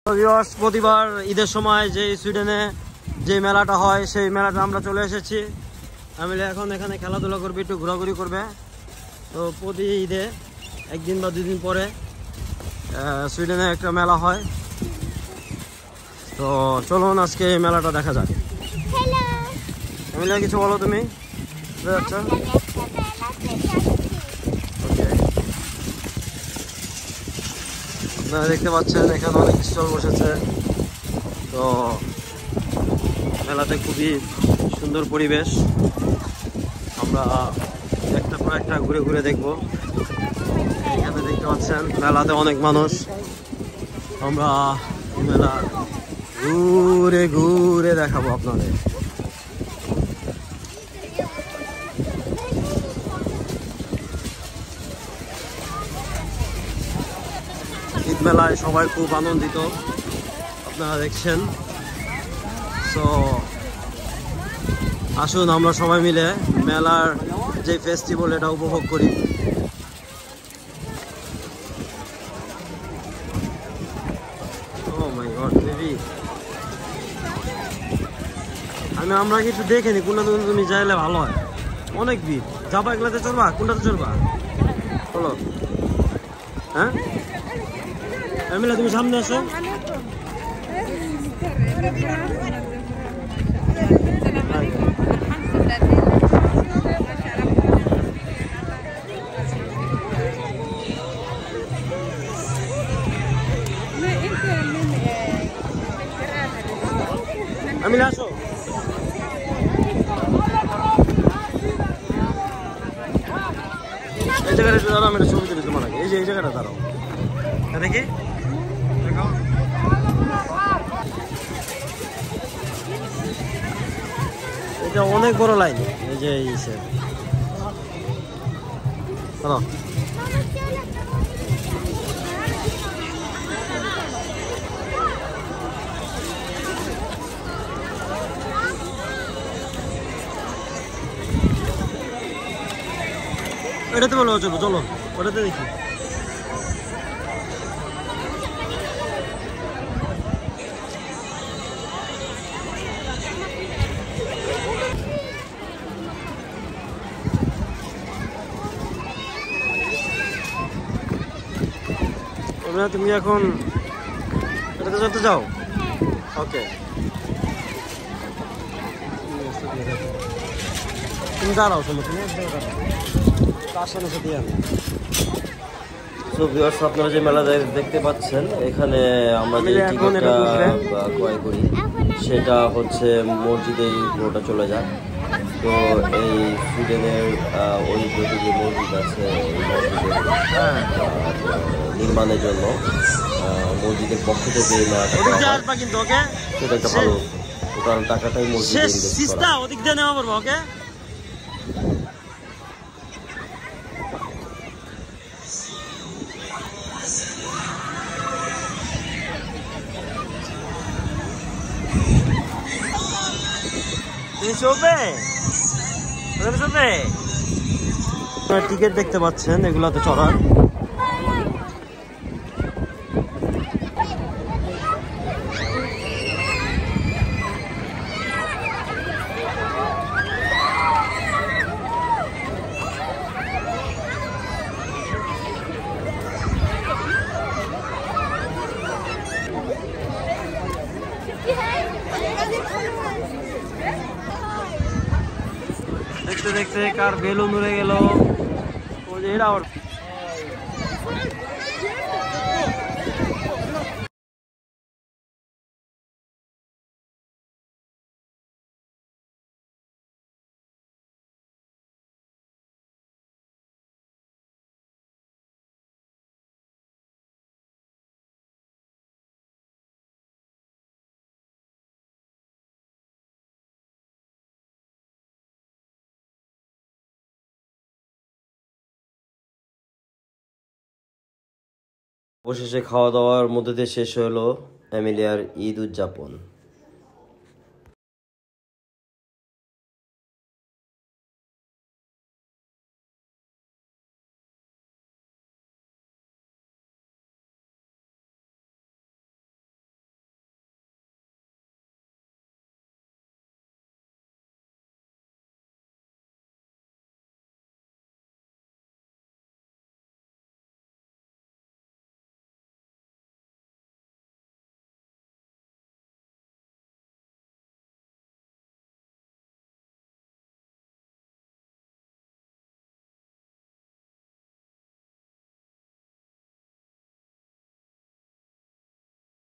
প্রতিবার ঈদের সময় যে সুইডেনে যে মেলাটা হয় সেই মেলাটা আমরা চলে এসেছি। আমি এখন এখানে খেলাধুলা করবে, একটু ঘোরাঘুরি করবে। তো প্রতি ঈদে একদিন বা দুদিন পরে সুইডেনে একটা মেলা হয়। তো চলুন আজকে এই মেলাটা দেখা যাক। এমিলিয়া কিছু বলো তুমি। আপনারা দেখতে পাচ্ছেন এখানে অনেক স্টল বসেছে। তো মেলাতে খুবই সুন্দর পরিবেশ, আমরা একটা পর একটা ঘুরে ঘুরে দেখবো। এখানে দেখতে পাচ্ছেন মেলাতে অনেক মানুষ, আমরা মেলা ঘুরে ঘুরে দেখাবো আপনাদের। ঈদ মেলায় সবাই খুব আনন্দিত, আপনারা দেখছেন। তো আসুন আমরা সবাই মিলে মেলার যে ফেস্টিভ্যাল এটা উপভোগ করি। আমরা কিছু দেখিনি, কোনটা তুমি যাইলে ভালো হয়। অনেক ভিড়, যাবা এগুলাতে চলবা, কোনটাতে চলবা বলো? হ্যাঁ এমিলিয়া তুমি সামনে আসো। এমিলিয়া আসো। এই জায়গাটা একটু দাঁড়াও, আমি একটা ছবি তুলি তোমার আগে। এই যে এই জায়গাটা দাঁড়াও, দেখি এটা অনেক বড় লাইন। এই যে এটাতে বলো চলো, চলো ওটাতে দেখি। তুমি এখন এটাতে যেতে যাও। ওকে তুমি দাঁড়াও, শোনো তুমি তার সাথে সাথে আপনারা যে মেলা দেখতে পাচ্ছেন, এখানে আমরা যে টিকিটটা ক্রয় করি সেটা হচ্ছে মসজিদেই পুরোটা চলে যায়। তো এই সুইডেনের ঐতিহ্য যে মসজিদ আছে, এই মসজিদের নির্মাণের জন্য মসজিদের পক্ষ থেকে এই মেলাটা সেটা একটা ভালো, কারণ টাকাটাই মসজিদে ইনভেস্ট করা। টিকিট দেখতে পাচ্ছেন এগুলাতে চড়ার। দেখতে দেখতে কার বেলুন উড়ে গেল। অবশেষে খাওয়া দাওয়ার মধ্যে দিয়ে শেষ হলো এমিলিয়ার ঈদ উদযাপন।